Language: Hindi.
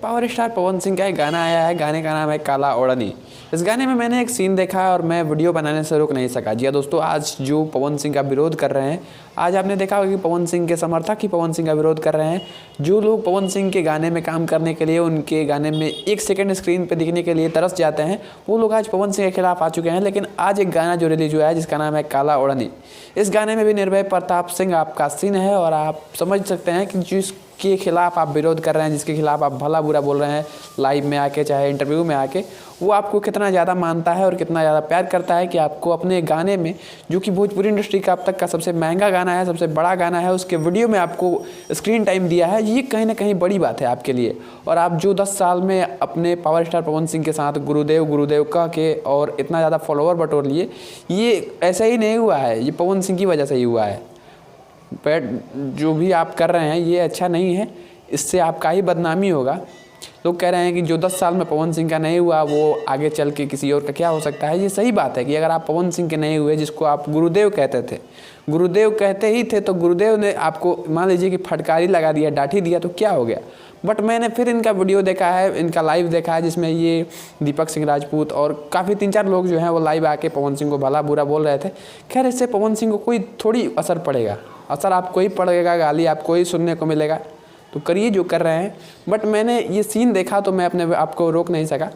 पावर स्टार पवन सिंह का एक गाना आया है, गाने का नाम है काला ओढ़नी। इस गाने में मैंने एक सीन देखा और मैं वीडियो बनाने से रुक नहीं सका। जी हाँ दोस्तों, आज जो पवन सिंह का विरोध कर रहे हैं, आज आपने देखा होगा कि पवन सिंह के समर्थक ही पवन सिंह का विरोध कर रहे हैं। जो लोग पवन सिंह के गाने में काम करने के लिए, उनके गाने में 1 सेकंड स्क्रीन पर दिखने के लिए तरस जाते हैं, वो लोग आज पवन सिंह के खिलाफ आ चुके हैं। लेकिन आज एक गाना जो रिलीज हुआ है जिसका नाम है काला ओढ़नी, इस गाने में भी निर्भय प्रताप सिंह आपका सीन है और आप समझ सकते हैं कि जिसके खिलाफ आप विरोध कर रहे हैं, जिसके खिलाफ आप भला बुरा बोल रहे हैं लाइव में आके चाहे इंटरव्यू में आके, वो आपको कितना ज़्यादा मानता है और कितना ज़्यादा प्यार करता है कि आपको अपने गाने में, जो कि भोजपुरी इंडस्ट्री का अब तक का सबसे महंगा गाना है, सबसे बड़ा गाना है, उसके वीडियो में आपको स्क्रीन टाइम दिया है। ये कहीं ना कहीं बड़ी बात है आपके लिए। और आप जो 10 साल में अपने पावर स्टार पवन सिंह के साथ गुरुदेव गुरुदेव कह के और इतना ज़्यादा फॉलोअर बटोर लिए, ये ऐसा ही नहीं हुआ है, ये पवन सिंह की वजह से ही हुआ है। बट जो भी आप कर रहे हैं ये अच्छा नहीं है, इससे आपका ही बदनामी होगा। लोग कह रहे हैं कि जो 10 साल में पवन सिंह का नहीं हुआ वो आगे चल के किसी और का क्या हो सकता है। ये सही बात है कि अगर आप पवन सिंह के नहीं हुए, जिसको आप गुरुदेव कहते थे, गुरुदेव कहते ही थे, तो गुरुदेव ने आपको मान लीजिए कि फटकारी लगा दिया, डांटी दिया, तो क्या हो गया। बट मैंने फिर इनका वीडियो देखा है, इनका लाइव देखा है, जिसमें ये दीपक सिंह राजपूत और काफ़ी 3-4 लोग जो हैं वो लाइव आके पवन सिंह को भला बुरा बोल रहे थे। खैर, इससे पवन सिंह को कोई थोड़ी असर पड़ेगा, असर आपको ही पड़ेगा, गाली आपको ही सुनने को मिलेगा। तो करिए जो कर रहे हैं। बट मैंने ये सीन देखा तो मैं अपने आप को रोक नहीं सका।